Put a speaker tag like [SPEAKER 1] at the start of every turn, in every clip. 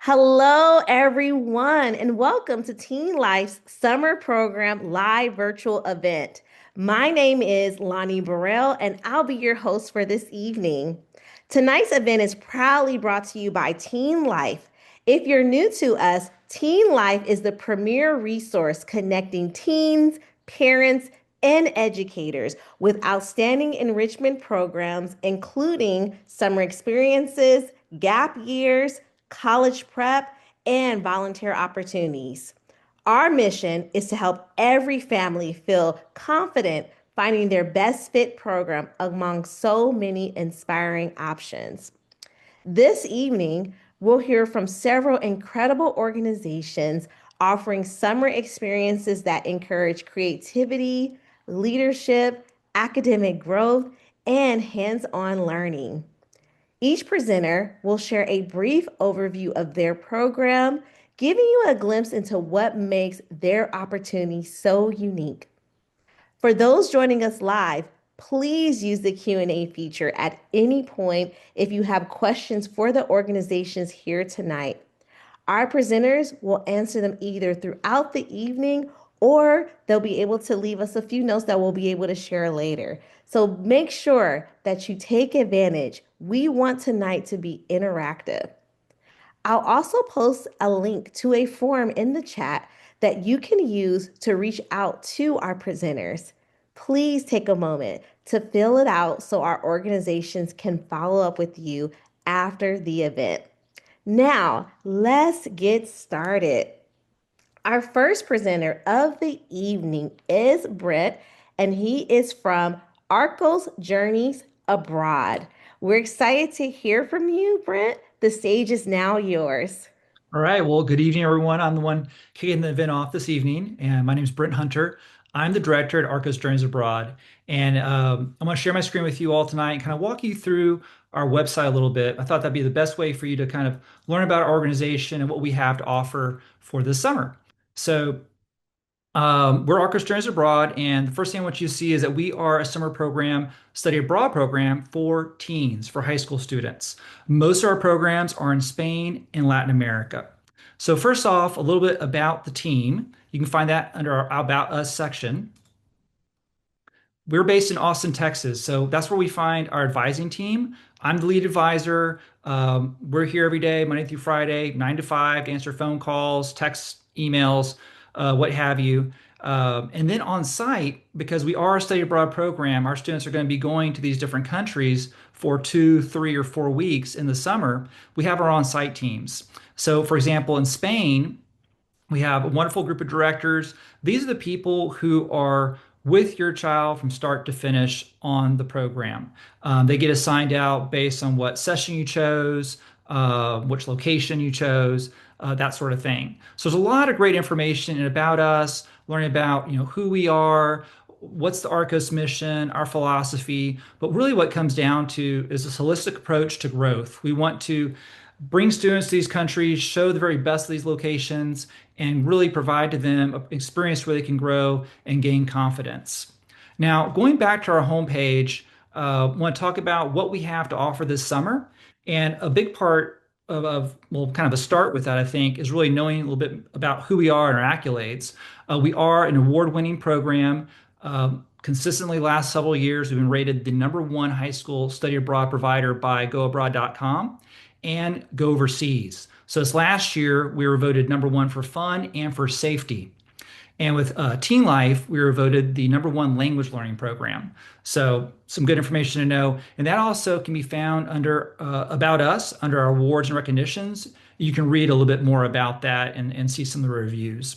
[SPEAKER 1] Hello, everyone, and welcome to Teen Life's summer program live virtual event. My name is Lonnie Burrell, and I'll be your host for this evening. Tonight's event is proudly brought to you by Teen Life. If you're new to us, Teen Life is the premier resource connecting teens, parents, and educators with outstanding enrichment programs, including summer experiences, gap years, college prep, and volunteer opportunities. Our mission is to help every family feel confident finding their best fit program among so many inspiring options. This evening, we'll hear from several incredible organizations offering summer experiences that encourage creativity, leadership, academic growth, and hands on learning. Each presenter will share a brief overview of their program, giving you a glimpse into what makes their opportunity so unique. For those joining us live, please use the Q&A feature at any point if you have questions for the organizations here tonight. Our presenters will answer them either throughout the evening or they'll be able to leave us a few notes that we'll be able to share later. So make sure that you take advantage. We want tonight to be interactive. I'll also post a link to a form in the chat that you can use to reach out to our presenters. Please take a moment to fill it out so our organizations can follow up with you after the event. Now, let's get started. Our first presenter of the evening is Brett, and he is from Arcos Journeys Abroad. We're excited to hear from you, Brent. The stage is now yours.
[SPEAKER 2] All right. Well, good evening, everyone. I'm the one kicking the event off this evening, and my name is Brent Hunter. I'm the director at Arcos Journeys Abroad, and I'm going to share my screen with you all tonight and kind of walk you through our website a little bit. I thought that'd be the best way for you to kind of learn about our organization and what we have to offer for this summer. So, we're Arcos Journeys Abroad, and the first thing I want you to see is that we are a summer program, study abroad program for teens, for high school students. Most of our programs are in Spain and Latin America. So first off, a little bit about the team. You can find that under our About Us section. We're based in Austin, Texas, so that's where we find our advising team. I'm the lead advisor. We're here every day, Monday through Friday, 9 to 5, to answer phone calls, texts, emails, what have you. And then on site, because we are a study abroad program, our students are going to be going to these different countries for 2, 3, or 4 weeks in the summer. We have our on-site teams. So, for example, in Spain, we have a wonderful group of directors. These are the people who are with your child from start to finish on the program. They get assigned out based on what session you chose, which location you chose, that sort of thing. So there's a lot of great information about us, learning about who we are, what's the Arcos mission, our philosophy. But really, what comes down to is this holistic approach to growth. We want to bring students to these countries, show the very best of these locations, and really provide to them an experience where they can grow and gain confidence. Now, going back to our homepage, I want to talk about what we have to offer this summer. And a big part well, kind of a start with that, I think, is really knowing a little bit about who we are and our accolades. We are an award-winning program. Consistently, last several years, we've been rated the #1 high school study abroad provider by goabroad.com and Go Overseas. So this last year, we were voted #1 for fun and for safety. And with TeenLife, we were voted the #1 language learning program. So some good information to know. And that also can be found under About Us, under our awards and recognitions. You can read a little bit more about that and see some of the reviews.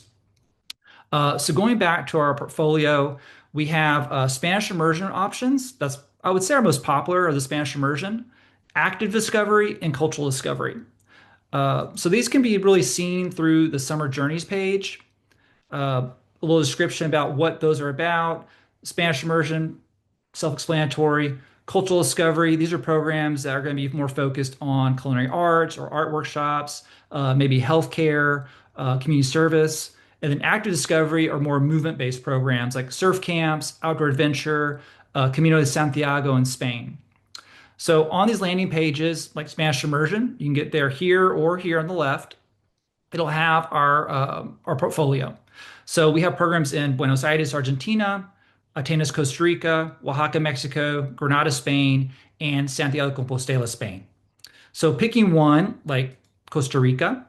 [SPEAKER 2] So going back to our portfolio, we have Spanish immersion options. That's, I would say, our most popular are the Spanish immersion, active discovery, and cultural discovery. So these can be really seen through the Summer Journeys page. A little description about what those are about. Spanish immersion, self-explanatory. Cultural discovery, these are programs that are going to be more focused on culinary arts or art workshops, maybe healthcare, community service. And then active discovery are more movement-based programs like surf camps, outdoor adventure, Camino de Santiago in Spain. So on these landing pages, like Spanish immersion, you can get there here or here on the left. It'll have our portfolio. So we have programs in Buenos Aires, Argentina, Atenas, Costa Rica, Oaxaca, Mexico, Granada, Spain, and Santiago de Compostela, Spain. So picking one like Costa Rica,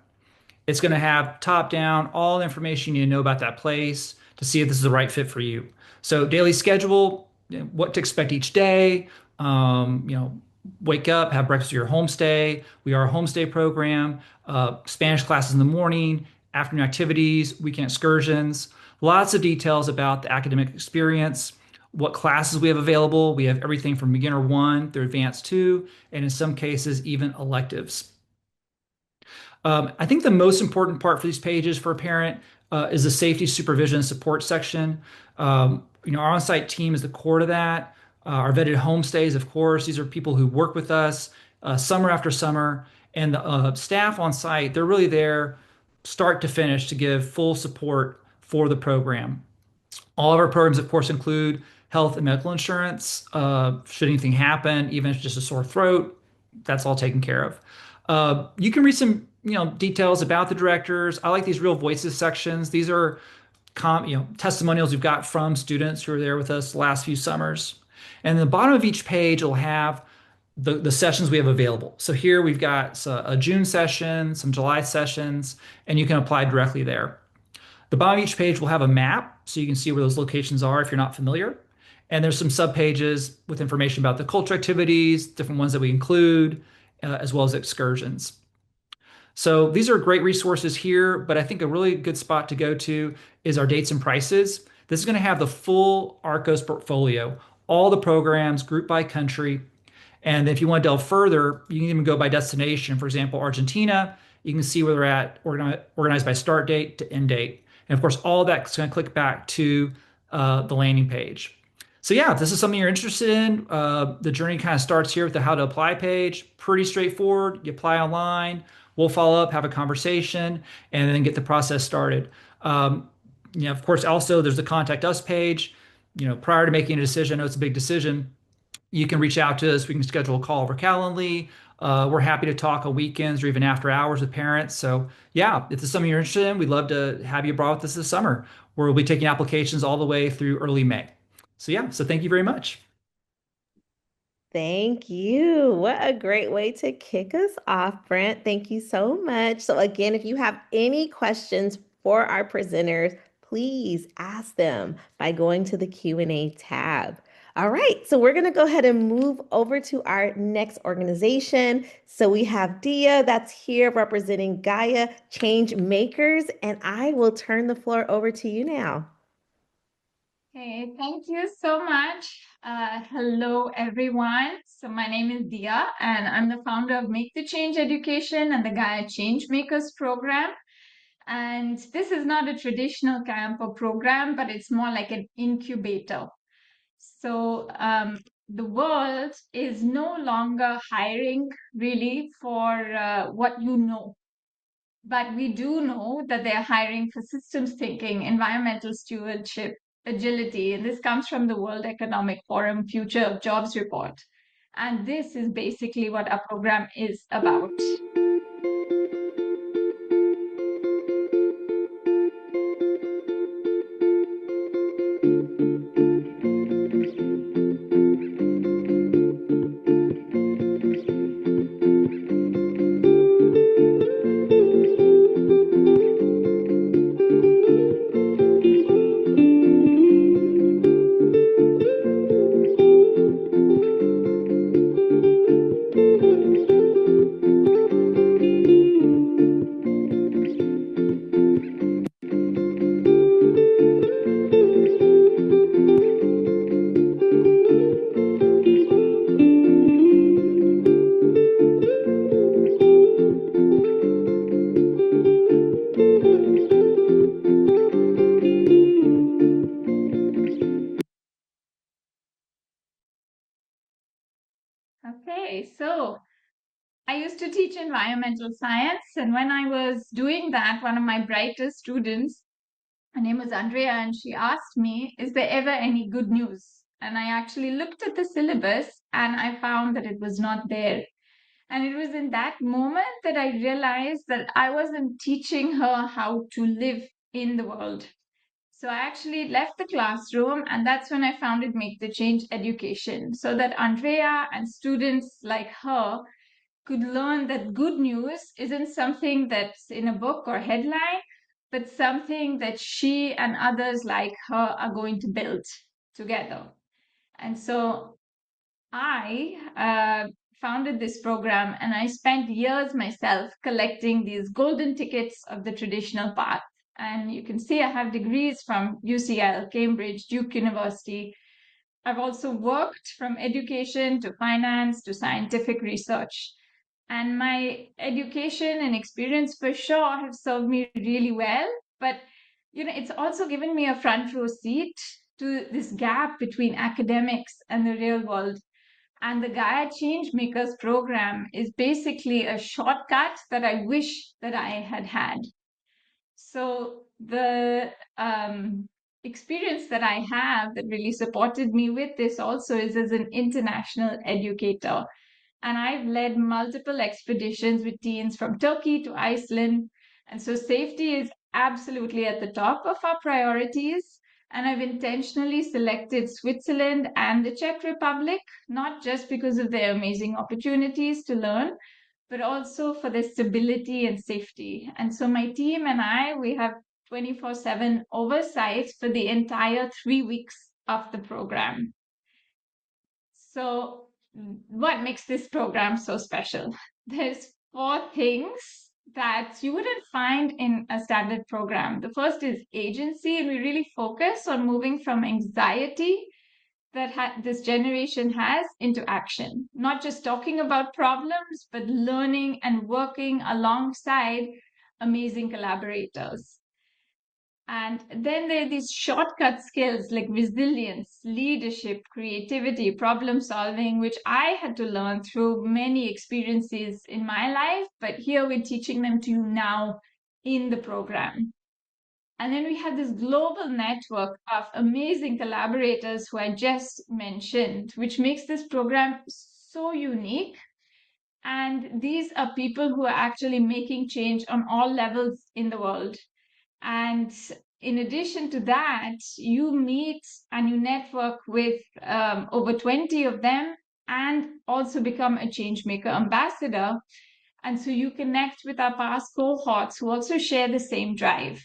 [SPEAKER 2] it's going to have top down all the information you need to know about that place to see if this is the right fit for you. So daily schedule, what to expect each day. You know, wake up, have breakfast at your homestay. We are a homestay program. Spanish classes in the morning, afternoon activities, weekend excursions. Lots of details about the academic experience. What classes we have available. We have everything from beginner one through advanced two, and in some cases, even electives. I think the most important part for these pages for a parent is the safety, supervision, and support section. Our on-site team is the core to that. Our vetted homestays, of course, these are people who work with us summer after summer, and the staff on site, they're really there start to finish to give full support for the program. All of our programs, of course, include health and medical insurance. Should anything happen, even if it's just a sore throat, that's all taken care of. You can read some, details about the directors. I like these real voices sections. These are, testimonials we've got from students who are there with us the last few summers. And the bottom of each page will have the sessions we have available. So here we've got a June session, some July sessions, and you can apply directly there. The bottom of each page will have a map so you can see where those locations are if you're not familiar. And there's some subpages with information about the culture activities, different ones that we include, as well as excursions. So these are great resources here, but I think a really good spot to go to is our dates and prices. This is going to have the full Arcos portfolio, all the programs grouped by country. And if you want to delve further, you can even go by destination. For example, Argentina, you can see where they're at, organized by start date to end date. And of course, all that's going to click back to the landing page. So yeah, if this is something you're interested in, the journey kind of starts here with the how to apply page. Pretty straightforward. You apply online. We'll follow up, have a conversation, and then get the process started. Of course, also there's the contact us page. Prior to making a decision, I know it's a big decision. You can reach out to us. We can schedule a call over Calendly. We're happy to talk on weekends or even after hours with parents. So yeah, if this is something you're interested in, we'd love to have you abroad with us this summer, where we'll be taking applications all the way through early May. So yeah, so thank you very much.
[SPEAKER 1] Thank you. What a great way to kick us off, Brent. Thank you so much. So again, if you have any questions for our presenters, please ask them by going to the Q&A tab. All right, so we're going to go ahead and move over to our next organization. So we have Dia that's here representing Gaia Change Makers, and I will turn the floor over to you now.
[SPEAKER 3] Hey, thank you so much. Hello, everyone. So my name is Dia, and I'm the founder of Make the Change Education and the Gaia Change Makers program. And this is not a traditional camp or program, but it's more like an incubator. So the world is no longer hiring really for what you know. But we do know that they're hiring for systems thinking, environmental stewardship, agility. And this comes from the World Economic Forum Future of Jobs report. And this is basically what our program is about. Okay, so I used to teach environmental science, and when I was doing that, one of my brightest students, her name was Andrea, and she asked me, is there ever any good news? And I actually looked at the syllabus and I found that it was not there. And it was in that moment that I realized that I wasn't teaching her how to live in the world. So I actually left the classroom, and that's when I founded Make the Change Education, so that Andrea and students like her could learn that good news isn't something that's in a book or headline, but something that she and others like her are going to build together. And so I founded this program, and I spent years myself collecting these golden tickets of the traditional path. And you can see I have degrees from UCL, Cambridge, Duke University. I've also worked from education to finance to scientific research. And my education and experience for sure have served me really well. But, it's also given me a front row seat to this gap between academics and the real world. And the Gaia Change Makers program is basically a shortcut that I wish that I had had. So the experience that I have that really supported me with this also is as an international educator. And I've led multiple expeditions with teens from Turkey to Iceland. And so safety is absolutely at the top of our priorities. And I've intentionally selected Switzerland and the Czech Republic, not just because of their amazing opportunities to learn, but also for their stability and safety. And so my team and I, we have 24/7 oversight for the entire 3 weeks of the program. So, what makes this program so special? There's four things that you wouldn't find in a standard program. The first is agency, and we really focus on moving from anxiety that this generation has into action, not just talking about problems, but learning and working alongside amazing collaborators. And then there are these shortcut skills like resilience, leadership, creativity, problem solving, which I had to learn through many experiences in my life. But here we're teaching them to you now in the program. And then we have this global network of amazing collaborators who I just mentioned, which makes this program so unique. And these are people who are actually making change on all levels in the world. And in addition to that, you meet and you network with over 20 of them and also become a changemaker ambassador. And so you connect with our past cohorts who also share the same drive.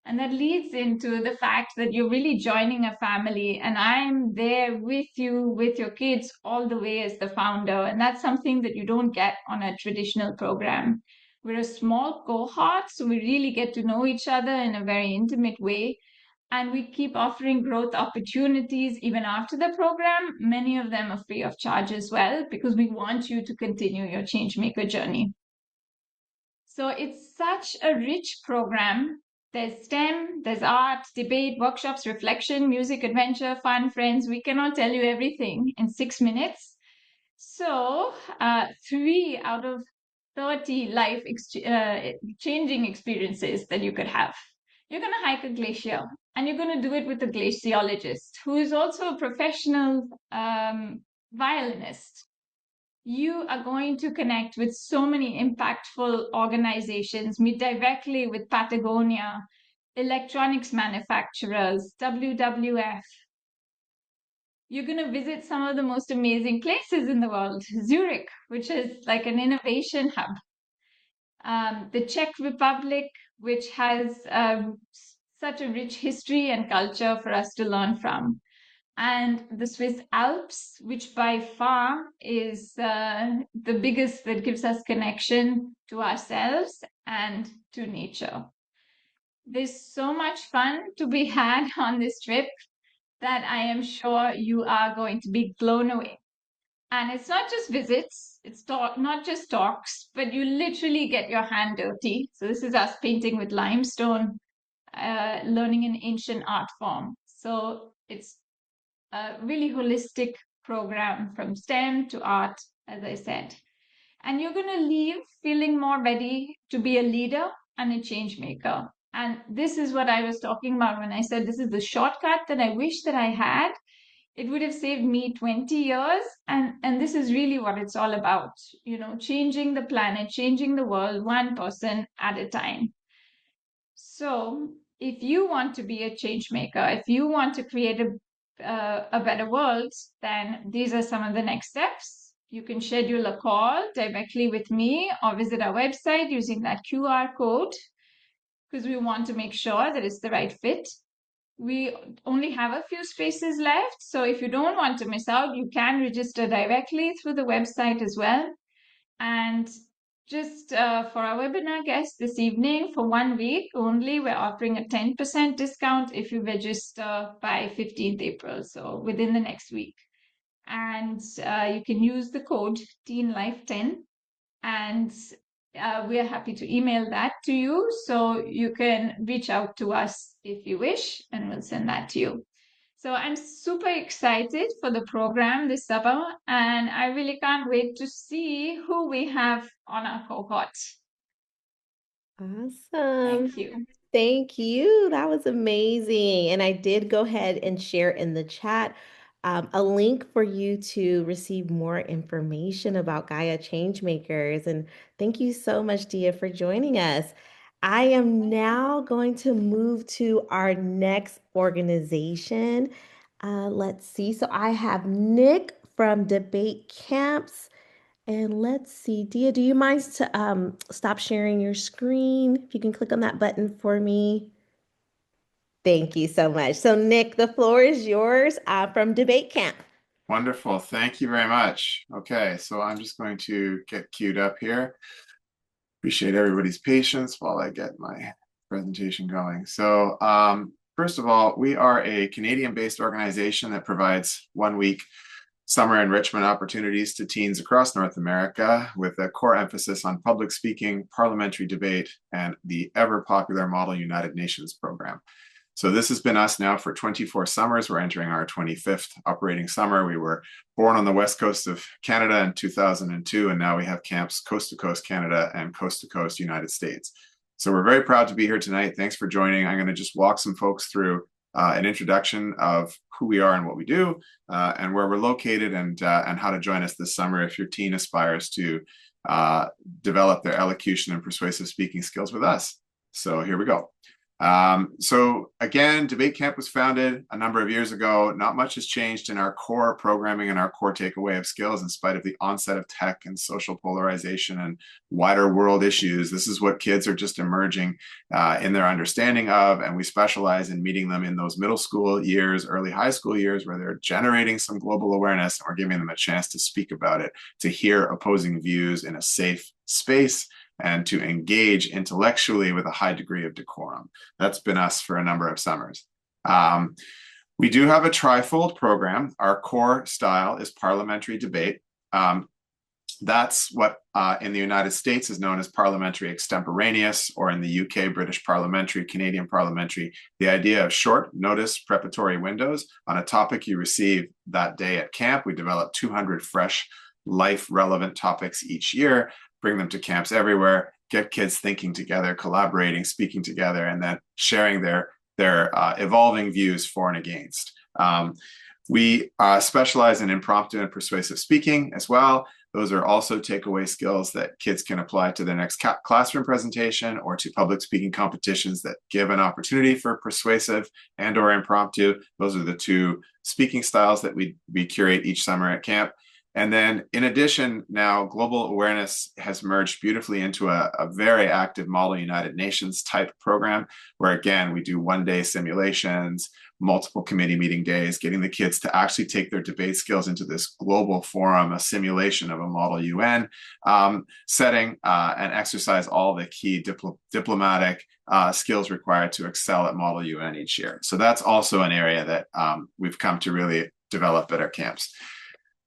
[SPEAKER 3] And that leads into the fact that you're really joining a family, and I'm there with you, with your kids, all the way as the founder. And that's something that you don't get on a traditional program. We're a small cohort, so we really get to know each other in a very intimate way. And we keep offering growth opportunities even after the program. Many of them are free of charge as well, because we want you to continue your changemaker journey. So it's such a rich program. There's STEM, there's art, debate, workshops, reflection, music, adventure, fun, friends. We cannot tell you everything in 6 minutes. So 3 out of 30 changing experiences that you could have. You're going to hike a glacier, and you're going to do it with a glaciologist who is also a professional violinist. You are going to connect with so many impactful organizations, meet directly with Patagonia, electronics manufacturers, WWF. You're going to visit some of the most amazing places in the world, Zurich, which is like an innovation hub, the Czech Republic, which has such a rich history and culture for us to learn from, and the Swiss Alps, which by far is the biggest that gives us connection to ourselves and to nature. There's so much fun to be had on this trip that I am sure you are going to be blown away. And it's not just visits, it's not just talks, but you literally get your hand dirty. So this is us painting with limestone, learning an ancient art form. So it's a really holistic program from STEM to art, as I said. And you're going to leave feeling more ready to be a leader and a change maker. And this is what I was talking about when I said this is the shortcut that I wish that I had. it would have saved me 20 years. And this is really what it's all about, changing the planet, changing the world, one person at a time. So if you want to be a change maker, if you want to create a better world, then these are some of the next steps. You can schedule a call directly with me or visit our website using that QR code, because we want to make sure that it's the right fit. We only have a few spaces left, so if you don't want to miss out, you can register directly through the website as well. And just for our webinar guests this evening, for 1 week only, we're offering a 10% discount if you register by 15th April, so within the next week. And you can use the code TeenLife10, and we are happy to email that to you. So you can reach out to us if you wish, and we'll send that to you. So I'm super excited for the program this summer, and I really can't wait to see who we have on our cohort.
[SPEAKER 1] Awesome.
[SPEAKER 3] Thank you.
[SPEAKER 1] Thank you. That was amazing. And I did go ahead and share in the chat a link for you to receive more information about Gaia Changemakers. And thank you so much, Dia, for joining us. I am now going to move to our next organization. Let's see. So I have Nick from Debate Camps. And let's see, Dia, do you mind to stop sharing your screen? If you can click on that button for me. Thank you so much. So, Nick, the floor is yours from Debate Camp.
[SPEAKER 4] Wonderful. Thank you very much. Okay, so I'm just going to get queued up here. Appreciate everybody's patience while I get my presentation going. So, first of all, we are a Canadian-based organization that provides 1 week summer enrichment opportunities to teens across North America with a core emphasis on public speaking, parliamentary debate, and the ever-popular Model United Nations program. So this has been us now for 24 summers. We're entering our 25th operating summer. We were born on the west coast of Canada in 2002, and now we have camps coast to coast Canada and coast to coast United States. So we're very proud to be here tonight. Thanks for joining. I'm going to just walk some folks through an introduction of who we are and what we do, and where we're located, and how to join us this summer if your teen aspires to develop their elocution and persuasive speaking skills with us. So here we go. So again, Debate Camp was founded a number of years ago. Not much has changed in our core programming and our core takeaway of skills in spite of the onset of tech and social polarization and wider world issues. This is what kids are just emerging in their understanding of, and we specialize in meeting them in those middle school years, early high school years, where they're generating some global awareness, and we're giving them a chance to speak about it, to hear opposing views in a safe space, and to engage intellectually with a high degree of decorum. That's been us for a number of summers. We do have a trifold program. Our core style is parliamentary debate. That's what in the United States is known as parliamentary extemporaneous, or in the UK, British parliamentary, Canadian parliamentary. The idea of short notice preparatory windows on a topic you receive that day at camp. We develop 200 fresh life relevant topics each year, bring them to camps everywhere, get kids thinking together, collaborating, speaking together, and then sharing their evolving views for and against. We specialize in impromptu and persuasive speaking as well. Those are also takeaway skills that kids can apply to their next classroom presentation or to public speaking competitions that give an opportunity for persuasive and or impromptu. Those are the two speaking styles that we curate each summer at camp. And then in addition, now global awareness has merged beautifully into a very active Model United Nations type program, where again, we do 1-day simulations, multiple committee meeting days, getting the kids to actually take their debate skills into this global forum, a simulation of a Model UN setting, and exercise all the key diplomatic skills required to excel at Model UN each year. So that's also an area that we've come to really develop at our camps.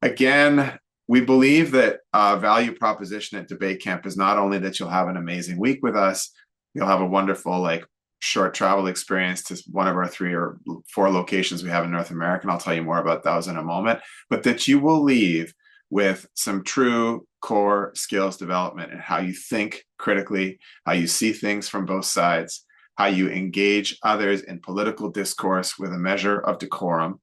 [SPEAKER 4] Again, we believe that value proposition at Debate Camp is not only that you'll have an amazing week with us, you'll have a wonderful short travel experience to one of our 3 or 4 locations we have in North America, and I'll tell you more about those in a moment, but that you will leave with some true core skills development in how you think critically, how you see things from both sides, how you engage others in political discourse with a measure of decorum,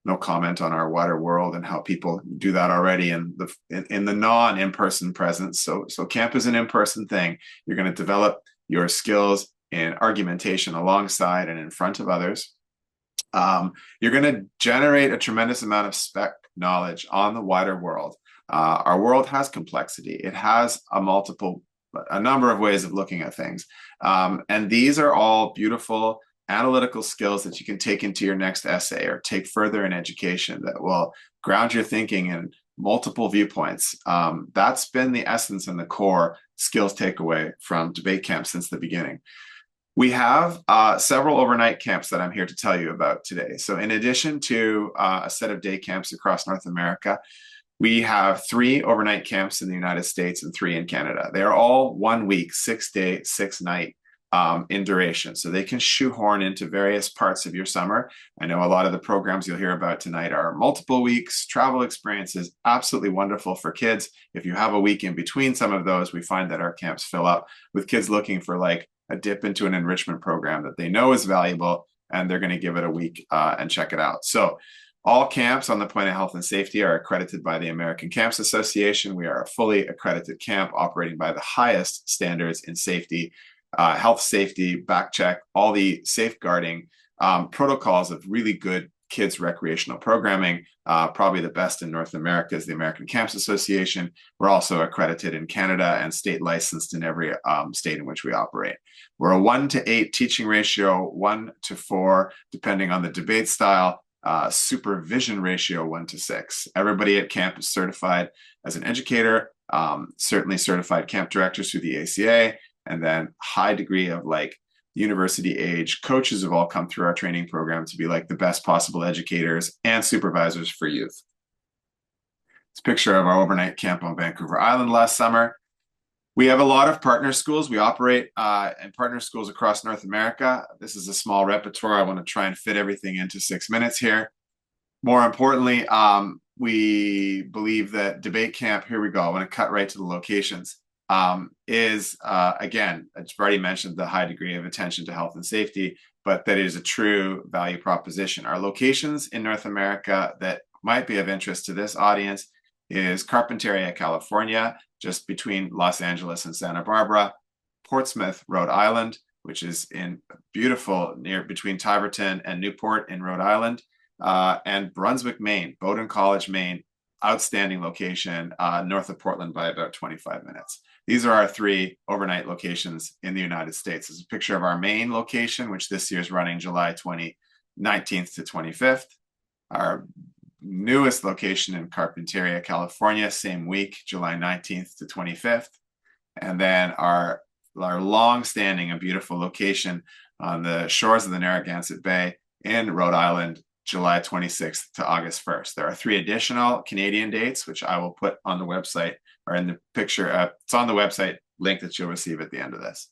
[SPEAKER 4] no comment on our wider world and how people do that already in the non-in-person presence. So camp is an in-person thing. You're going to develop your skills in argumentation alongside and in front of others. You're going to generate a tremendous amount of spec knowledge on the wider world. Our world has complexity. It has a number of ways of looking at things. And these are all beautiful analytical skills that you can take into your next essay or take further in education that will ground your thinking in multiple viewpoints. That's been the essence and the core skills takeaway from debate camp since the beginning. We have several overnight camps that I'm here to tell you about today. So in addition to a set of day camps across North America, we have 3 overnight camps in the United States and 3 in Canada. They are all 1 week, 6-day, 6-night in duration. So they can shoehorn into various parts of your summer. I know a lot of the programs you'll hear about tonight are multiple weeks, travel experiences, absolutely wonderful for kids. If you have a week in between some of those, we find that our camps fill up with kids looking for like a dip into an enrichment program that they know is valuable, and they're going to give it a week and check it out. So all camps on the point of health and safety are accredited by the American Camps Association. We are a fully accredited camp operating by the highest standards in safety, health safety, back check, all the safeguarding protocols of really good kids recreational programming. Probably the best in North America is the American Camps Association. We're also accredited in Canada and state licensed in every state in which we operate. We're a 1-to-8 teaching ratio, 1-to-4, depending on the debate style. Supervision ratio 1-to-6. Everybody at camp is certified as an educator, certainly certified camp directors through the ACA, and then high degree of like university age coaches have all come through our training program to be like the best possible educators and supervisors for youth. It's a picture of our overnight camp on Vancouver Island last summer. We have a lot of partner schools. We operate in partner schools across North America. This is a small repertoire. I want to try and fit everything into 6 minutes here. More importantly, we believe that debate camp, here we go, I want to cut right to the locations, is, again, I've already mentioned the high degree of attention to health and safety, but that is a true value proposition. Our locations in North America that might be of interest to this audience is Carpinteria, California, just between Los Angeles and Santa Barbara, Portsmouth, Rhode Island, which is in beautiful near between Tiverton and Newport in Rhode Island, and Brunswick, Maine, Bowdoin College, Maine, outstanding location, north of Portland by about 25 minutes. These are our 3 overnight locations in the United States. This is a picture of our main location, which this year is running July 19th to 25th. Our newest location in Carpinteria, California, same week, July 19th to 25th. And then our long-standing and beautiful location on the shores of the Narragansett Bay in Rhode Island, July 26th to August 1st. There are 3 additional Canadian dates, which I will put on the website or in the picture. It's on the website link that you'll receive at the end of this.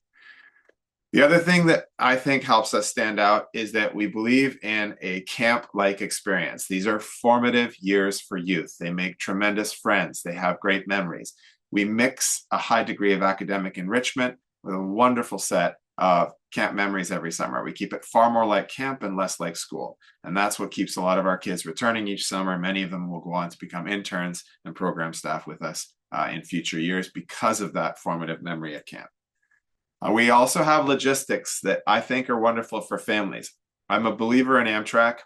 [SPEAKER 4] The other thing that I think helps us stand out is that we believe in a camp-like experience. These are formative years for youth. They make tremendous friends. They have great memories. We mix a high degree of academic enrichment with a wonderful set of camp memories every summer. We keep it far more like camp and less like school. And that's what keeps a lot of our kids returning each summer. Many of them will go on to become interns and program staff with us in future years because of that formative memory at camp. We also have logistics that I think are wonderful for families. I'm a believer in Amtrak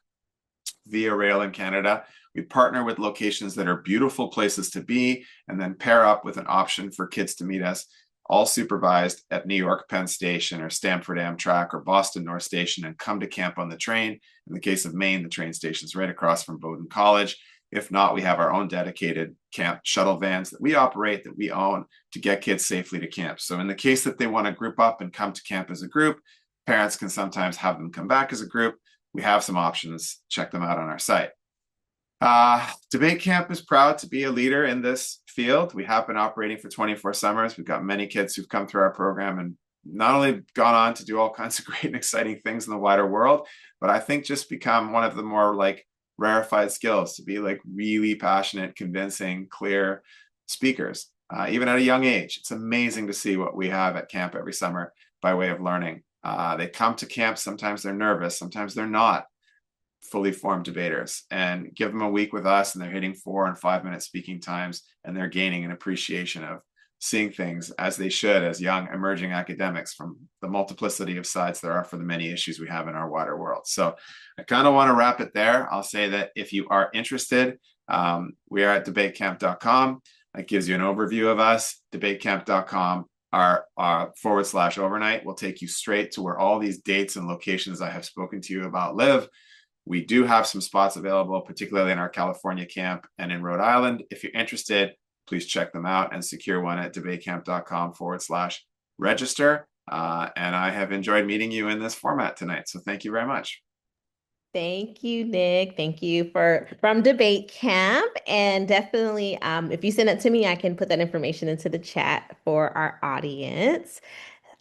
[SPEAKER 4] via rail in Canada. We partner with locations that are beautiful places to be and then pair up with an option for kids to meet us, all supervised at New York Penn Station or Stamford Amtrak or Boston North Station, and come to camp on the train. In the case of Maine, the train station is right across from Bowdoin College. If not, we have our own dedicated camp shuttle vans that we operate, that we own, to get kids safely to camp. So in the case that they want to group up and come to camp as a group, parents can sometimes have them come back as a group. We have some options. Check them out on our site. Debate Camp is proud to be a leader in this field. We have been operating for 24 summers. We've got many kids who've come through our program and not only gone on to do all kinds of great and exciting things in the wider world, but I think just become one of the more like rarefied skills to be like really passionate, convincing, clear speakers, even at a young age. It's amazing to see what we have at camp every summer by way of learning. They come to camp, sometimes they're nervous, sometimes they're not. fully formed debaters, and give them a week with us and they're hitting 4 and 5 minute speaking times, and they're gaining an appreciation of seeing things as they should as young emerging academics from the multiplicity of sides there are for the many issues we have in our wider world. So I kind of want to wrap it there. I'll say that if you are interested, we are at debatecamp.com. That gives you an overview of us. Debatecamp.com, our /overnight will take you straight to where all these dates and locations I have spoken to you about live. We do have some spots available, particularly in our California camp and in Rhode Island. If you're interested, please check them out and secure one at debatecamp.com/register. And I have enjoyed meeting you in this format tonight. So thank you very much.
[SPEAKER 1] Thank you, Nick. Thank you for from Debate Camp. And definitely, if you send it to me, I can put that information into the chat for our audience.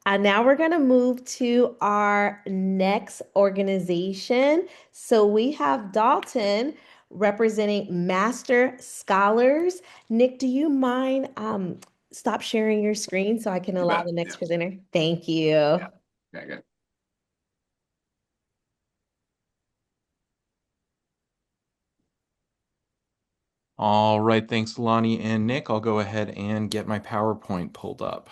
[SPEAKER 1] Now we're going to move to our next organization. So we have Dalton representing Master Scholars. Nick, do you mind stop sharing your screen so I can
[SPEAKER 4] You
[SPEAKER 1] allow
[SPEAKER 4] bet.
[SPEAKER 1] the next
[SPEAKER 4] Yeah.
[SPEAKER 1] presenter? Thank you.
[SPEAKER 4] Yeah. Okay, good.
[SPEAKER 5] All right, thanks, Lonnie and Nick. I'll go ahead and get my PowerPoint pulled up.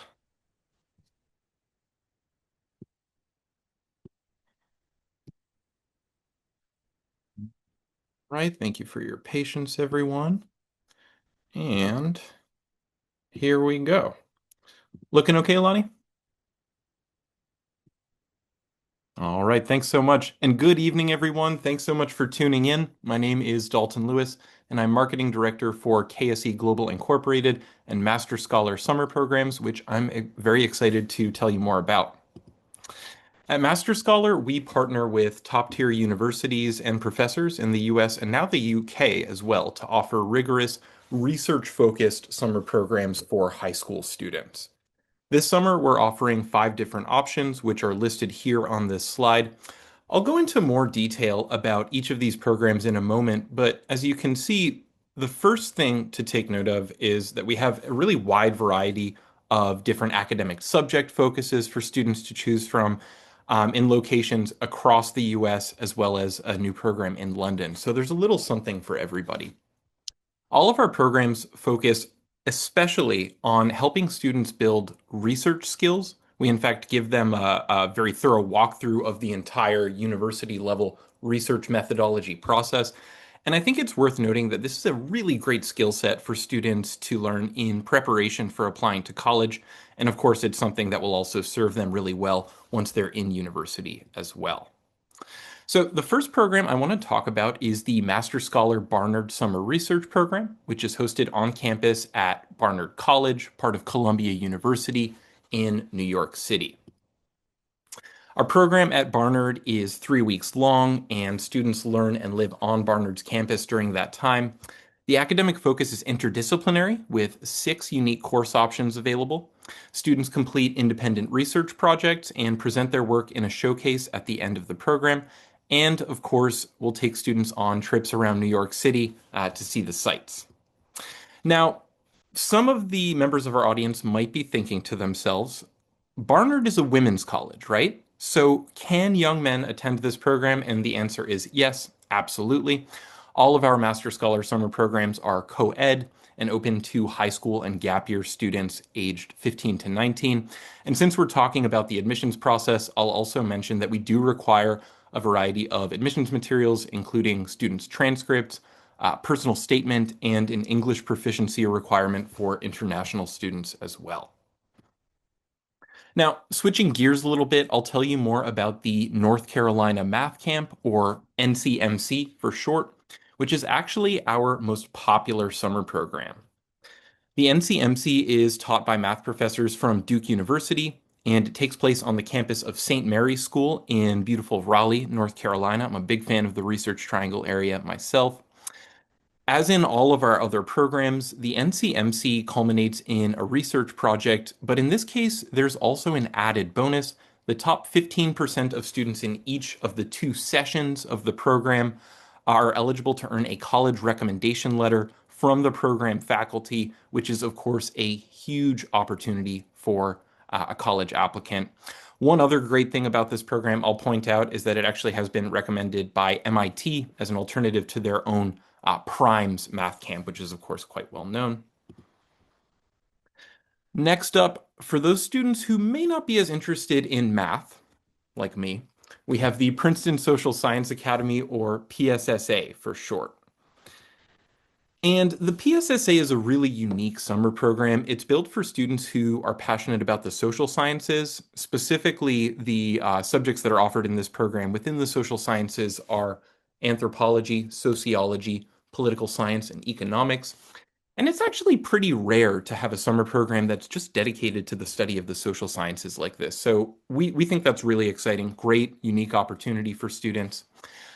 [SPEAKER 5] Right, thank you for your patience, everyone. And here we go. Looking okay, Lonnie? All right, thanks so much. And good evening, everyone. Thanks so much for tuning in. My name is Dalton Lewis, and I'm Marketing Director for KSE Global Incorporated and Master Scholar Summer Programs, which I'm very excited to tell you more about. At Master Scholar, we partner with top-tier universities and professors in the US and now the UK as well to offer rigorous, research-focused summer programs for high school students. This summer, we're offering 5 different options, which are listed here on this slide. I'll go into more detail about each of these programs in a moment, but as you can see, the first thing to take note of is that we have a really wide variety of different academic subject focuses for students to choose from in locations across the US, as well as a new program in London. So there's a little something for everybody. All of our programs focus especially on helping students build research skills. We, in fact, give them a very thorough walkthrough of the entire university level research methodology process. And I think it's worth noting that this is a really great skill set for students to learn in preparation for applying to college. And of course, it's something that will also serve them really well once they're in university as well. So the first program I want to talk about is the Master Scholar Barnard Summer Research Program, which is hosted on campus at Barnard College, part of Columbia University in New York City. Our program at Barnard is 3 weeks long, and students learn and live on Barnard's campus during that time. The academic focus is interdisciplinary, with 6 unique course options available. Students complete independent research projects and present their work in a showcase at the end of the program. And of course, we'll take students on trips around New York City to see the sights. Now, some of the members of our audience might be thinking to themselves, Barnard is a women's college, right? So can young men attend this program? And the answer is yes, absolutely. All of our Master Scholar Summer programs are co-ed and open to high school and gap year students aged 15 to 19. And since we're talking about the admissions process, I'll also mention that we do require a variety of admissions materials, including students' transcripts, personal statement, and an English proficiency requirement for international students as well. Now, switching gears a little bit, I'll tell you more about the North Carolina Math Camp, or NCMC for short, which is actually our most popular summer program. The NCMC is taught by math professors from Duke University, and it takes place on the campus of St. Mary's School in beautiful Raleigh, North Carolina. I'm a big fan of the Research Triangle area myself. As in all of our other programs, the NCMC culminates in a research project, but in this case, there's also an added bonus. The top 15% of students in each of the 2 sessions of the program are eligible to earn a college recommendation letter from the program faculty, which is, of course, a huge opportunity for a college applicant. One other great thing about this program I'll point out is that it actually has been recommended by MIT as an alternative to their own Primes math camp, which is, of course, quite well known. Next up, for those students who may not be as interested in math, like me, we have the Princeton Social Science Academy, or PSSA for short. And the PSSA is a really unique summer program. It's built for students who are passionate about the social sciences. Specifically, the subjects that are offered in this program within the social sciences are anthropology, sociology, political science, and economics. And it's actually pretty rare to have a summer program that's just dedicated to the study of the social sciences like this. So we think that's really exciting, great, unique opportunity for students.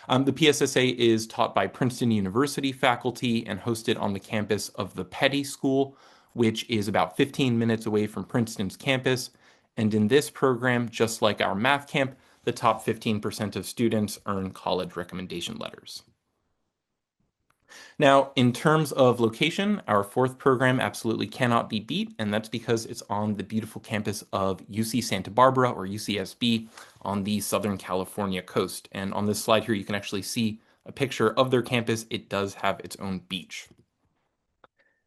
[SPEAKER 5] The PSSA is taught by Princeton University faculty and hosted on the campus of the Petty School, which is about 15 minutes away from Princeton's campus. And in this program, just like our math camp, the top 15% of students earn college recommendation letters. Now, in terms of location, our fourth program absolutely cannot be beat, and that's because it's on the beautiful campus of UC Santa Barbara, or UCSB, on the Southern California coast. And on this slide here, you can actually see a picture of their campus. It does have its own beach.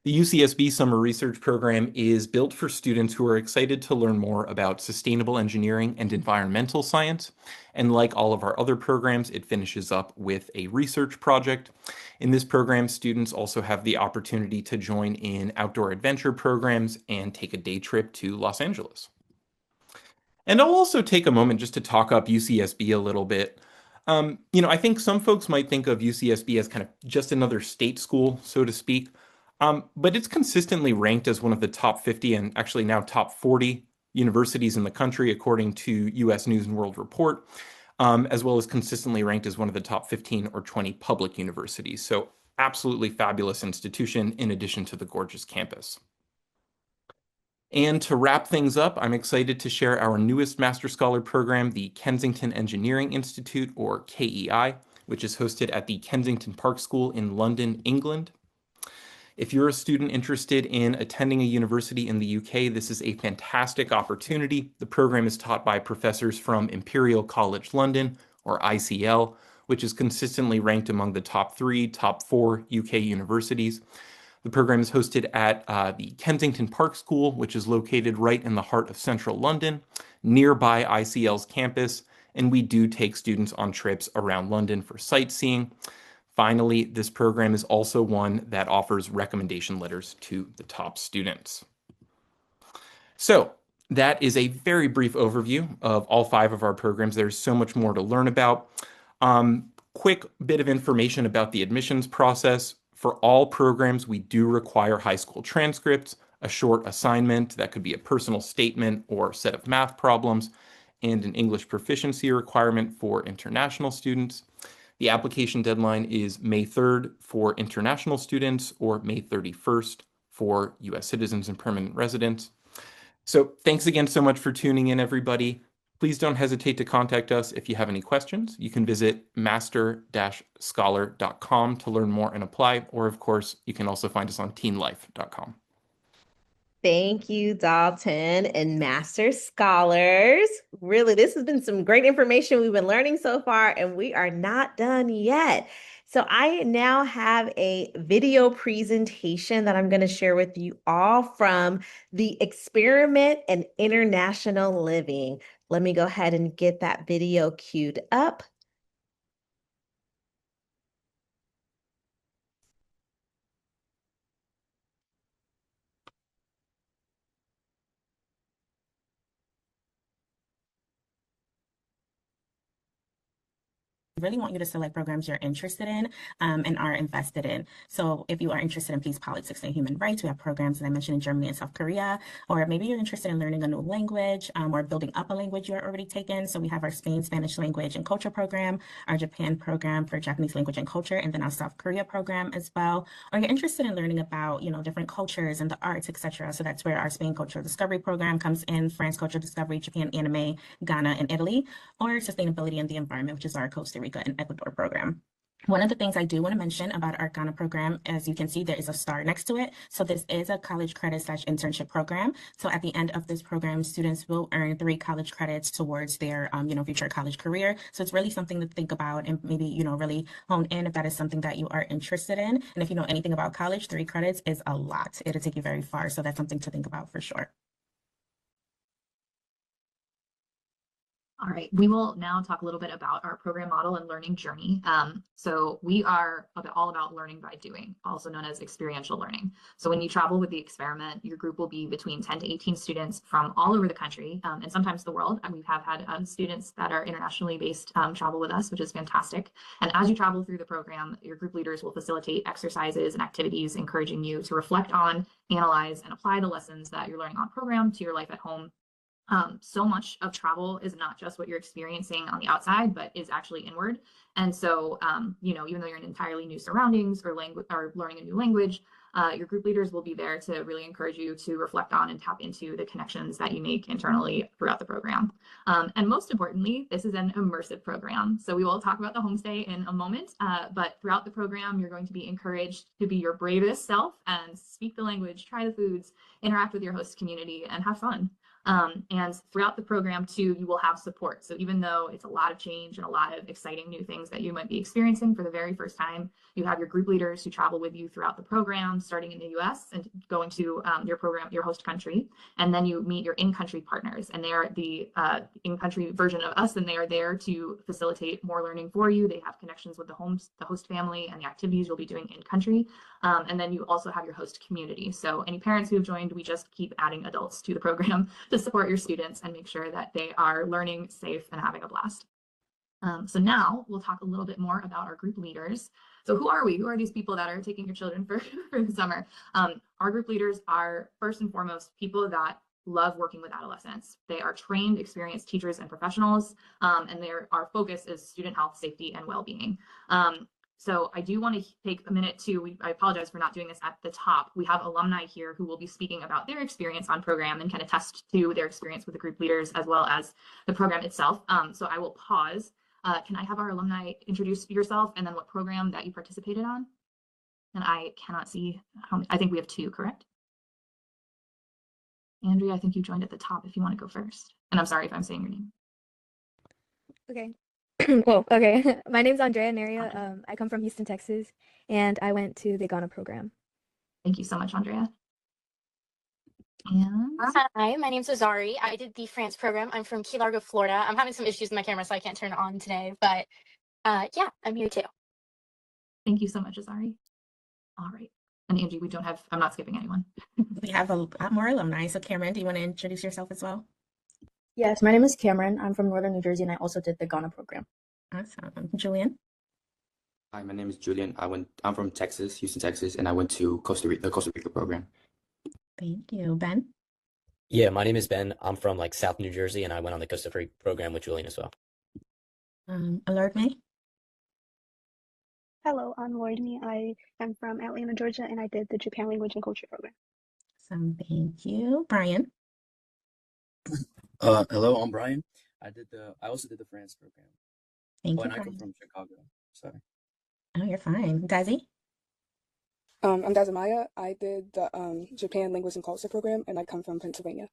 [SPEAKER 5] The UCSB Summer Research Program is built for students who are excited to learn more about sustainable engineering and environmental science. And like all of our other programs, it finishes up with a research project. In this program, students also have the opportunity to join in outdoor adventure programs and take a day trip to Los Angeles. And I'll also take a moment just to talk up UCSB a little bit. I think some folks might think of UCSB as kind of just another state school, so to speak. But it's consistently ranked as one of the top 50 and actually now top 40 universities in the country, according to US News and World Report, as well as consistently ranked as one of the top 15 or 20 public universities. So absolutely fabulous institution in addition to the gorgeous campus. And to wrap things up, I'm excited to share our newest Master Scholar program, the Kensington Engineering Institute, or KEI, which is hosted at the Kensington Park School in London, England. If you're a student interested in attending a university in the UK, this is a fantastic opportunity. The program is taught by professors from Imperial College London, or ICL, which is consistently ranked among the top 3, top 4 UK universities. The program is hosted at the Kensington Park School, which is located right in the heart of central London, nearby ICL's campus, and we do take students on trips around London for sightseeing. Finally, this program is also one that offers recommendation letters to the top students. So that is a very brief overview of all 5 of our programs. There's so much more to learn about. Quick bit of information about the admissions process. For all programs, we do require high school transcripts, a short assignment that could be a personal statement or set of math problems, and an English proficiency requirement for international students. The application deadline is May 3rd for international students or May 31st for US citizens and permanent residents. So thanks again so much for tuning in, everybody. Please don't hesitate to contact us if you have any questions. You can visit master-scholar.com to learn more and apply, or of course, you can also find us on teenlife.com.
[SPEAKER 1] Thank you, Dalton and Master Scholars. Really, this has been some great information we've been learning so far, and we are not done yet. So I now have a video presentation that I'm going to share with you all from the Experiment in International Living. Let me go ahead and get that video queued up.
[SPEAKER 6] Really want you to select programs you're interested in and are invested in. So if you are interested in peace, politics, and human rights, we have programs that I mentioned in Germany and South Korea. Or maybe you're interested in learning a new language or building up a language you're already taken. So we have our Spain Spanish language and culture program, our Japan program for Japanese language and culture, and then our South Korea program as well. Or you're interested in learning about, different cultures and the arts, etc. So that's where our Spain Cultural Discovery program comes in, France Cultural Discovery, Japan Anime, Ghana, and Italy, or sustainability and the environment, which is our Costa Rica and Ecuador program. One of the things I do want to mention about our Ghana program, as you can see, there is a star next to it. So this is a college credit / internship program. So at the end of this program, students will earn 3 college credits towards their, future college career. So it's really something to think about and maybe, really hone in if that is something that you are interested in. And if you know anything about college, 3 credits is a lot. It'll take you very far. So that's something to think about for sure.
[SPEAKER 7] All right, we will now talk a little bit about our program model and learning journey. So we are all about learning by doing, also known as experiential learning. So when you travel with the experiment, your group will be between 10 to 18 students from all over the country and sometimes the world. And we have had students that are internationally based travel with us, which is fantastic. And as you travel through the program, your group leaders will facilitate exercises and activities encouraging you to reflect on, analyze, and apply the lessons that you're learning on program to your life at home. So much of travel is not just what you're experiencing on the outside, but is actually inward. And so, even though you're in entirely new surroundings or learning a new language, your group leaders will be there to really encourage you to reflect on and tap into the connections that you make internally throughout the program. And most importantly, this is an immersive program. So we will talk about the homestay in a moment, but throughout the program, you're going to be encouraged to be your bravest self and speak the language, try the foods, interact with your host community, and have fun. And throughout the program too, you will have support. So even though it's a lot of change and a lot of exciting new things that you might be experiencing for the very first time, you have your group leaders who travel with you throughout the program, starting in the US and going to your host country. And then you meet your in-country partners, and they are the in-country version of us, and they are there to facilitate more learning for you. They have connections with the host family and the activities you'll be doing in country. And then you also have your host community. So any parents who have joined, we just keep adding adults to the program to support your students and make sure that they are learning safe and having a blast. So now we'll talk a little bit more about our group leaders. So who are we? Who are these people that are taking your children for the summer? Our group leaders are first and foremost people that love working with adolescents. They are trained, experienced teachers and professionals, and our focus is student health, safety, and well-being. So I do want to take a minute I apologize for not doing this at the top. We have alumni here who will be speaking about their experience on program and kind of test to their experience with the group leaders as well as the program itself. So I will pause. Can I have our alumni introduce yourself and then what program that you participated on? And I cannot see how many. I think we have 2, correct? Andrea, I think you joined at the top if you want to go first. And I'm sorry if I'm saying your name.
[SPEAKER 8] Okay. Well, okay. My name's Andrea Neria. I come from Houston, Texas, and I went to the Ghana program.
[SPEAKER 7] Thank you so much, Andrea. And
[SPEAKER 9] hi, my name's Azari. I did the France program. I'm from Key Largo, Florida. I'm having some issues with my camera, so I can't turn it on today. But yeah, I'm here too.
[SPEAKER 7] Thank you so much, Azari. All right. And Angie, I'm not skipping anyone.
[SPEAKER 6] We have a lot more alumni. So Cameron, do you want to introduce yourself as well?
[SPEAKER 10] Yes, my name is Cameron. I'm from Northern New Jersey, and I also did the Ghana program.
[SPEAKER 6] Awesome. Julian?
[SPEAKER 11] Hi, my name is Julian. I'm from Texas, Houston, Texas, and I went to the Costa Rica program.
[SPEAKER 6] Thank you. Ben?
[SPEAKER 12] Yeah, my name is Ben. I'm from South New Jersey, and I went on the Costa Rica program with Julian as well.
[SPEAKER 6] Alert me?
[SPEAKER 13] Hello, I'm Lloydme. I am from Atlanta, Georgia, and I did the Japan Language and Culture program.
[SPEAKER 6] Awesome. Thank you. Brian?
[SPEAKER 14] Hello, I'm Brian. I also did the France program.
[SPEAKER 6] Thank you,
[SPEAKER 14] and I
[SPEAKER 6] Brian.
[SPEAKER 14] come from Chicago. Sorry.
[SPEAKER 6] Oh, you're fine. Dazzy?
[SPEAKER 15] I'm Dazamaya. I did the Japan Language and Culture program, and I come from Pennsylvania.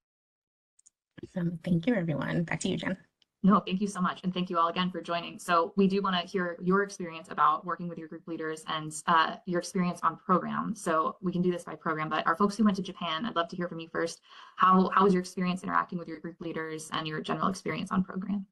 [SPEAKER 6] Awesome. Thank you, everyone. Back to you, Jen.
[SPEAKER 7] No, thank you so much. And thank you all again for joining. So we do want to hear your experience about working with your group leaders and your experience on program. So we can do this by program, but our folks who went to Japan, I'd love to hear from you first. How was your experience interacting with your group leaders and your general experience on program?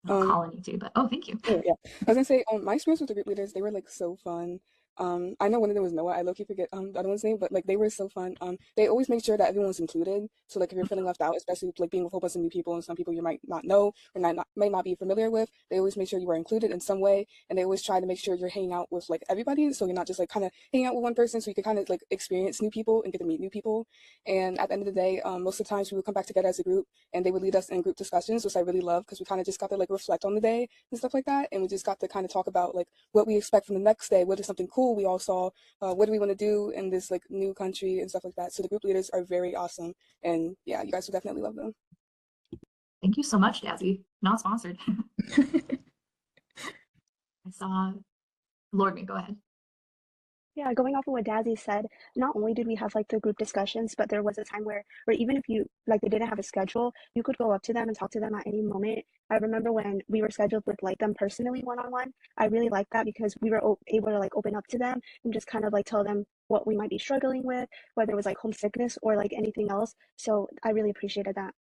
[SPEAKER 7] I'm calling you too, but thank you.
[SPEAKER 15] Yeah, I was gonna say, my experience with the group leaders, they were so fun. I know one of them was Noah. I low-key forget the other one's name, but they were so fun. They always make sure that everyone's included. So if you're feeling left out, especially being with a whole bunch of new people and some people you might not know or might not be familiar with, they always make sure you are included in some way, and they always try to make sure you're hanging out with everybody, so you're not just kind of hanging out with one person, so you can kind of experience new people and get to meet new people. And at the end of the day, most of the times we would come back together as a group, and they would lead us in group discussions, which I really love because we kind of just got to reflect on the day and stuff like that, and we just got to kind of talk about what we expect from the next day. What is something cool we all saw? What do we want to do in this new country and stuff like that? So the group leaders are very awesome, and yeah, you guys will definitely love them.
[SPEAKER 7] Thank you so much, Dazzy. Not sponsored. I saw Lorgan, go ahead.
[SPEAKER 13] Yeah, going off of what Dazzy said, not only did we have like the group discussions, but there was a time where even if you like they didn't have a schedule, you could go up to them and talk to them at any moment. I remember when we were scheduled with like them personally one-on-one. I really liked that because we were able to like open up to them and just kind of like tell them what we might be struggling with, whether it was like homesickness or like anything else. So I really appreciated that.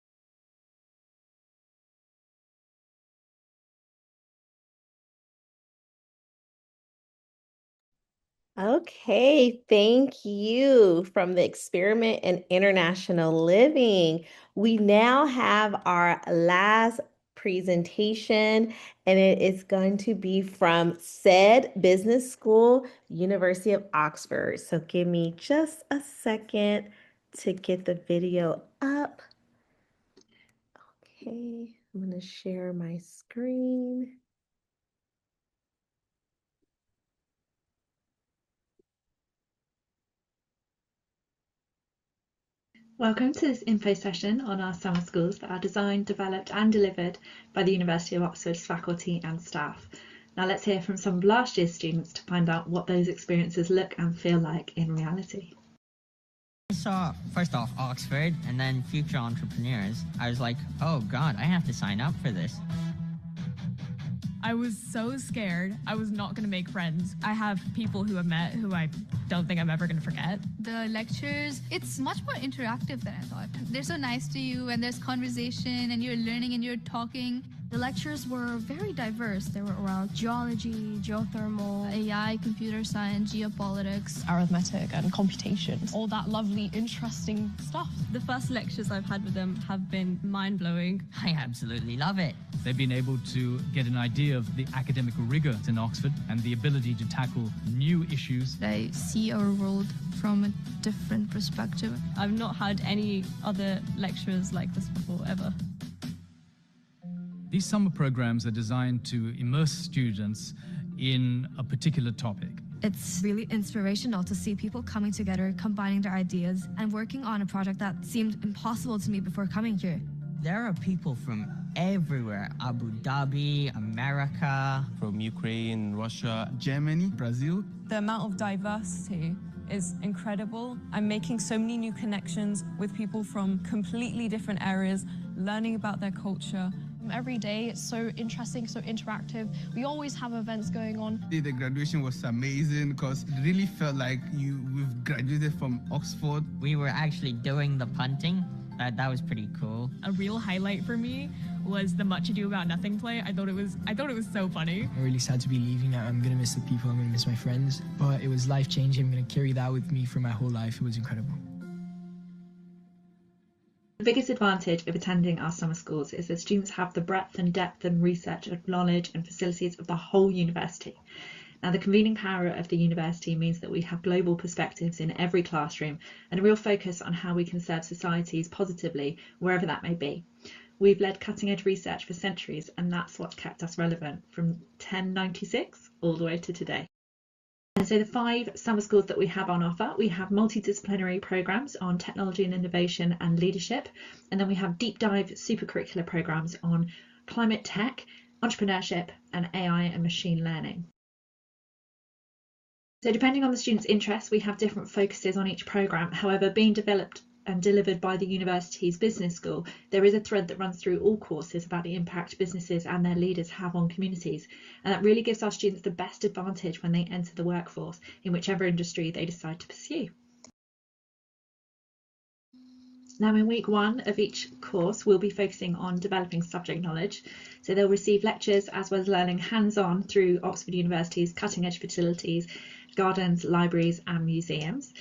[SPEAKER 1] Okay, thank you from the Experiment in International Living. We now have our last presentation, and it is going to be from said Business School, University of Oxford. So give me just a second to get the video up. Okay, I'm going to share my screen.
[SPEAKER 16] Welcome to this info session on our summer schools that are designed, developed and delivered by the University of Oxford's faculty and staff. Now let's hear from some of last year's students to find out what those experiences look and feel like in reality.
[SPEAKER 17] I saw, first off, Oxford and then future entrepreneurs. I was like, oh God, I have to sign up for this.
[SPEAKER 18] I was so scared. I was not going to make friends. I have people who I've met who I don't think I'm ever going to forget.
[SPEAKER 19] The lectures, it's much more interactive than I thought. They're so nice to you and there's conversation and you're learning and you're talking.
[SPEAKER 20] The lectures were very diverse. They were around geology, geothermal,
[SPEAKER 19] AI, computer science, geopolitics,
[SPEAKER 21] arithmetic and computation. All that lovely, interesting stuff.
[SPEAKER 18] The first lectures I've had with them have been mind-blowing.
[SPEAKER 17] I absolutely love it.
[SPEAKER 22] They've been able to get an idea of the academic rigor in Oxford and the ability to tackle new issues.
[SPEAKER 19] I see our world from a different perspective.
[SPEAKER 18] I've not had any other lecturers like this before, ever.
[SPEAKER 22] These summer programs are designed to immerse students in a particular topic.
[SPEAKER 20] It's really inspirational to see people coming together, combining their ideas, and working on a project that seemed impossible to me before coming here.
[SPEAKER 17] There are people from everywhere. Abu Dhabi, America.
[SPEAKER 23] From Ukraine, Russia, Germany, Brazil.
[SPEAKER 24] The amount of diversity is incredible. I'm making so many new connections with people from completely different areas, learning about their culture.
[SPEAKER 25] Every day it's so interesting, so interactive. We always have events going on.
[SPEAKER 23] The graduation was amazing because it really felt like we've graduated from Oxford.
[SPEAKER 17] We were actually doing the punting. That was pretty cool.
[SPEAKER 18] A real highlight for me was the Much Ado About Nothing play. I thought it was so funny.
[SPEAKER 26] I'm really sad to be leaving. I'm gonna miss the people. I'm gonna miss my friends. But it was life changing. I'm gonna carry that with me for my whole life. It was incredible.
[SPEAKER 16] The biggest advantage of attending our summer schools is that students have the breadth and depth and research of knowledge and facilities of the whole university. Now, the convening power of the university means that we have global perspectives in every classroom and a real focus on how we can serve societies positively, wherever that may be. We've led cutting-edge research for centuries, and that's what's kept us relevant from 1096 all the way to today. And so the 5 summer schools that we have on offer, we have multidisciplinary programs on technology and innovation and leadership, and then we have deep dive supercurricular programs on climate tech, entrepreneurship, and AI and machine learning. So depending on the student's interests, we have different focuses on each program. However, being developed and delivered by the university's business school, there is a thread that runs through all courses about the impact businesses and their leaders have on communities. And that really gives our students the best advantage when they enter the workforce in whichever industry they decide to pursue. Now, in week 1 of each course, we'll be focusing on developing subject knowledge. So they'll receive lectures as well as learning hands-on through Oxford University's cutting-edge facilities, gardens, libraries and museums.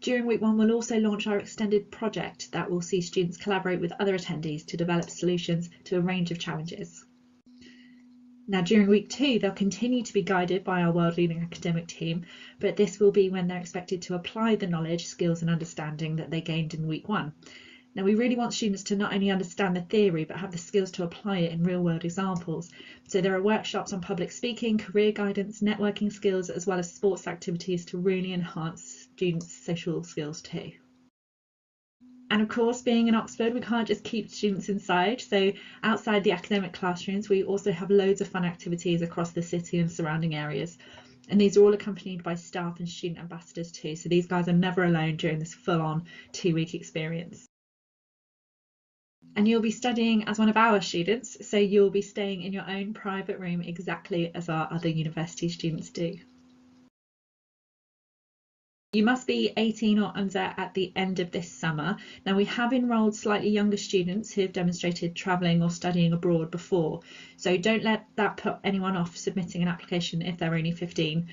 [SPEAKER 16] During week 1, we'll also launch our extended project that will see students collaborate with other attendees to develop solutions to a range of challenges. Now, during week 2, they'll continue to be guided by our world-leading academic team, but this will be when they're expected to apply the knowledge, skills and understanding that they gained in week 1. Now, we really want students to not only understand the theory, but have the skills to apply it in real-world examples. So there are workshops on public speaking, career guidance, networking skills, as well as sports activities to really enhance students' social skills too. And And of course, being in Oxford, we can't just keep students inside. So outside the academic classrooms, we also have loads of fun activities across the city and surrounding areas. And these are all accompanied by staff and student ambassadors too. So these guys are never alone during this full-on 2-week experience. And you'll be studying as one of our students, so you'll be staying in your own private room exactly as our other university students do. You must be 18 or under at the end of this summer. Now, we have enrolled slightly younger students who have demonstrated travelling or studying abroad before, so don't let that put anyone off submitting an application if they're only 15.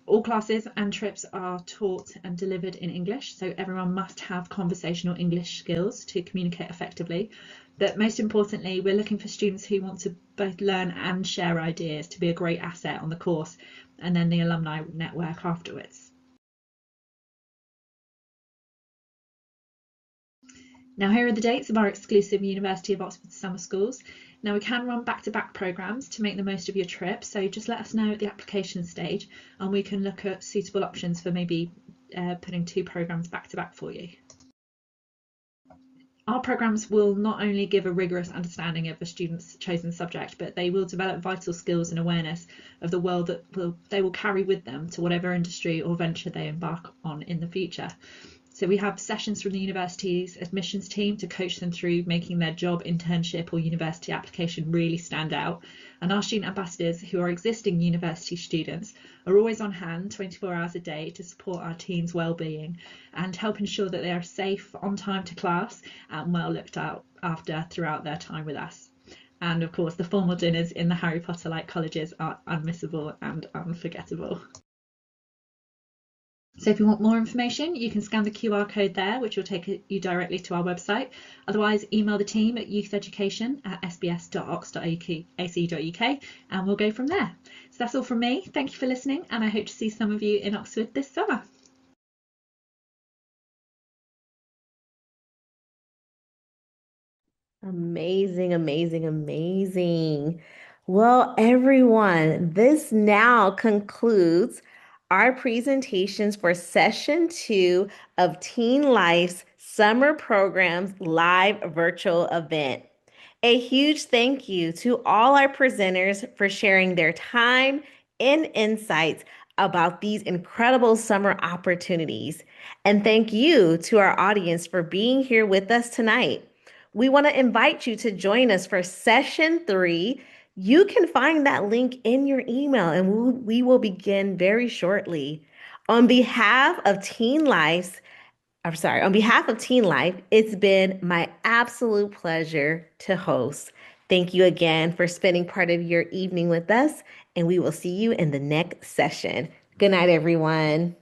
[SPEAKER 16] All classes and trips are taught and delivered in English, so everyone must have conversational English skills to communicate effectively. But most importantly, we're looking for students who want to both learn and share ideas to be a great asset on the course and then the alumni network afterwards. Now, here are the dates of our exclusive University of Oxford summer schools. Now, we can run back-to-back programmes to make the most of your trip, so just let us know at the application stage and we can look at suitable options for maybe putting 2 programmes back-to-back for you. Our programmes will not only give a rigorous understanding of a student's chosen subject, but they will develop vital skills and awareness of the world that they will carry with them to whatever industry or venture they embark on in the future. So we have sessions from the university's admissions team to coach them through making their job, internship or university application really stand out. And our student ambassadors, who are existing university students, are always on hand 24 hours a day to support our teens' well-being and help ensure that they are safe, on time to class and well looked after throughout their time with us. And of course, the formal dinners in the Harry Potter-like colleges are unmissable and unforgettable. So if you want more information, you can scan the QR code there, which will take you directly to our website. Otherwise, email the team at youtheducation@sbs.ox.ac.uk and we'll go from there. So that's all from me. Thank you for listening, and I hope to see some of you in Oxford this summer.
[SPEAKER 1] Amazing, amazing, amazing. Well, everyone, this now concludes our presentations for session 2 of Teen Life's Summer Programs live virtual event. A huge thank you to all our presenters for sharing their time and insights about these incredible summer opportunities. And thank you to our audience for being here with us tonight. We want to invite you to join us for session 3. You can find that link in your email, and we will begin very shortly. On behalf of TeenLife, it's been my absolute pleasure to host. Thank you again for spending part of your evening with us, and we will see you in the next session. Good night, everyone.